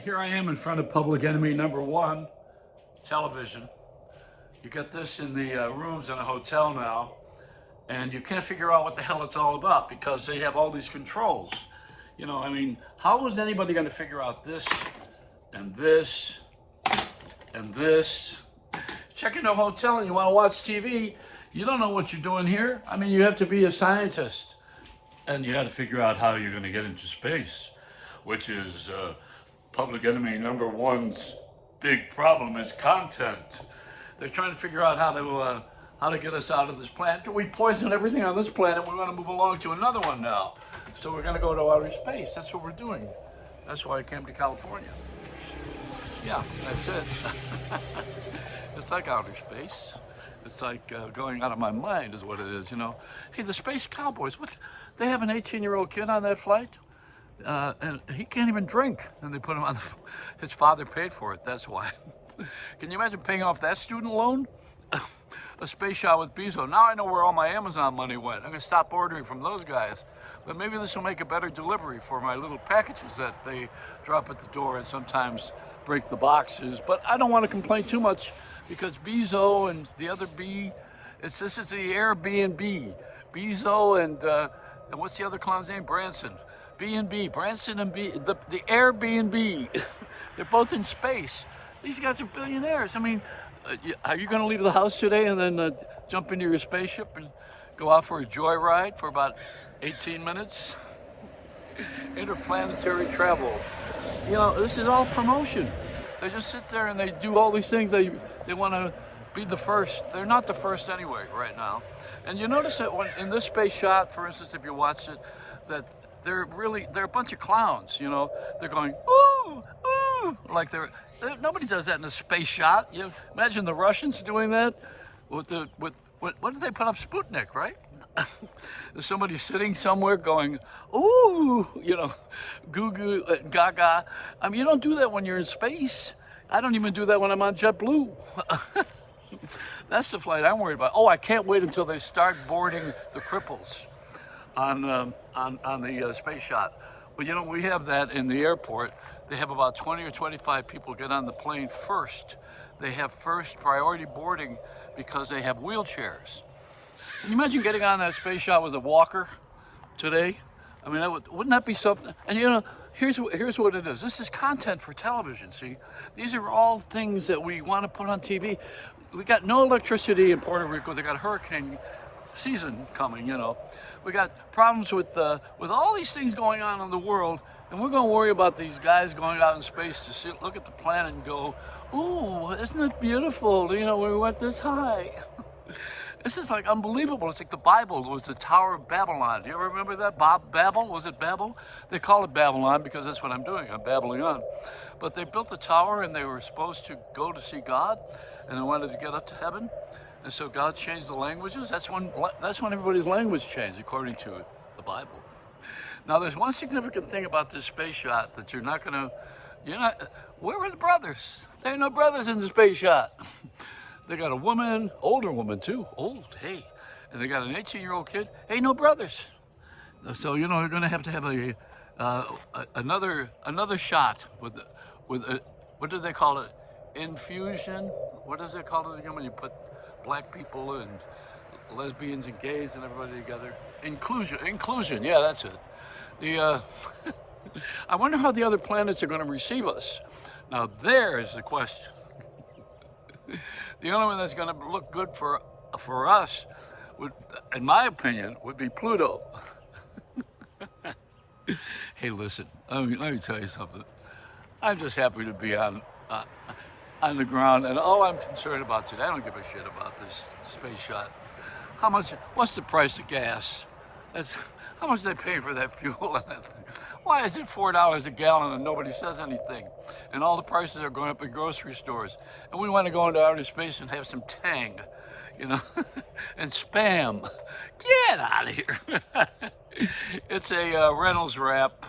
Here I am in front of Public Enemy #1 television. You get this in the rooms in a hotel now, and you can't figure out what the hell it's all about because they have all these controls. You know, I mean, how is anybody going to figure out this and this and this? Check into a hotel and you want to watch TV, you don't know what you're doing here. I mean, you have to be a scientist, and you got to figure out how you're going to get into space, which is Public Enemy #1's big problem is content. They're trying to figure out how to get us out of this planet. We poison everything on this planet. We want to move along to another one now. So we're going to go to outer space. That's what we're doing. That's why I came to California. Yeah, that's it. It's like outer space. It's like going out of my mind is what it is, you know. Hey, the Space Cowboys, they have an 18-year-old kid on that flight, and he can't even drink. And they put him on his father paid for it, that's why. Can you imagine paying off that student loan? A space shot with Bezos. Now I know where all my Amazon money went. I'm gonna stop ordering from those guys. But maybe this will make a better delivery for my little packages that they drop at the door and sometimes break the boxes. But I don't want to complain too much because Bezos and the other B, this is the Airbnb. Bezos and what's the other clown's name? Branson. B&B, Branson and B, the Airbnb. They're both in space. These guys are billionaires. I mean, are you going to leave the house today and then jump into your spaceship and go out for a joyride for about 18 minutes? Interplanetary travel. You know, this is all promotion. They just sit there and they do all these things. They want to be the first. They're not the first anyway right now. And you notice that when in this space shot, for instance, if you watch it, that they're a bunch of clowns, you know. They're going, ooh, ooh, like nobody does that in a space shot. You imagine the Russians doing that with what did they put up? Sputnik, right? There's somebody sitting somewhere going, ooh, you know, goo goo, gaga. I mean, you don't do that when you're in space. I don't even do that when I'm on JetBlue. That's the flight I'm worried about. Oh, I can't wait until they start boarding the cripples on the space shot. Well, you know, we have that in the airport. They have about 20 or 25 people get on the plane first. They have first priority boarding because they have wheelchairs. Can you imagine getting on that space shot with a walker today? I mean, wouldn't that be something? And you know, here's what it is. This is content for television, see? These are all things that we want to put on TV. We got no electricity in Puerto Rico. They got hurricane season coming, you know. We got problems with all these things going on in the world, and we're going to worry about these guys going out in space to look at the planet and go, ooh, isn't it beautiful? You know, we went this high. This is like unbelievable. It's like the Bible was the Tower of Babylon. Do you ever remember that? Babel? Was it Babel? They call it Babylon because that's what I'm doing. I'm babbling on. But they built the tower and they were supposed to go to see God, and they wanted to get up to heaven. And so God changed the languages. That's when everybody's language changed, according to the Bible. Now, there's one significant thing about this space shot that where were the brothers? There ain't no brothers in the space shot. They got a woman, older woman too, old, hey. And they got an 18-year-old kid, hey, no brothers. So, you know, you're gonna have another shot with what do they call it? Infusion? What does it call it again when you put black people and lesbians and gays and everybody together? Inclusion, yeah, that's it. I wonder how the other planets are gonna receive us. Now there's the question. The only one that's gonna look good for us would, in my opinion, would be Pluto. Hey, listen, let me tell you something. I'm just happy to be on the ground, and all I'm concerned about today, I don't give a shit about this space shot. What's the price of gas? How much do they pay for that fuel and that thing? Why is it $4 a gallon and nobody says anything? And all the prices are going up in grocery stores. And we want to go into outer space and have some Tang, you know, and Spam. Get out of here. It's a Reynolds wrap.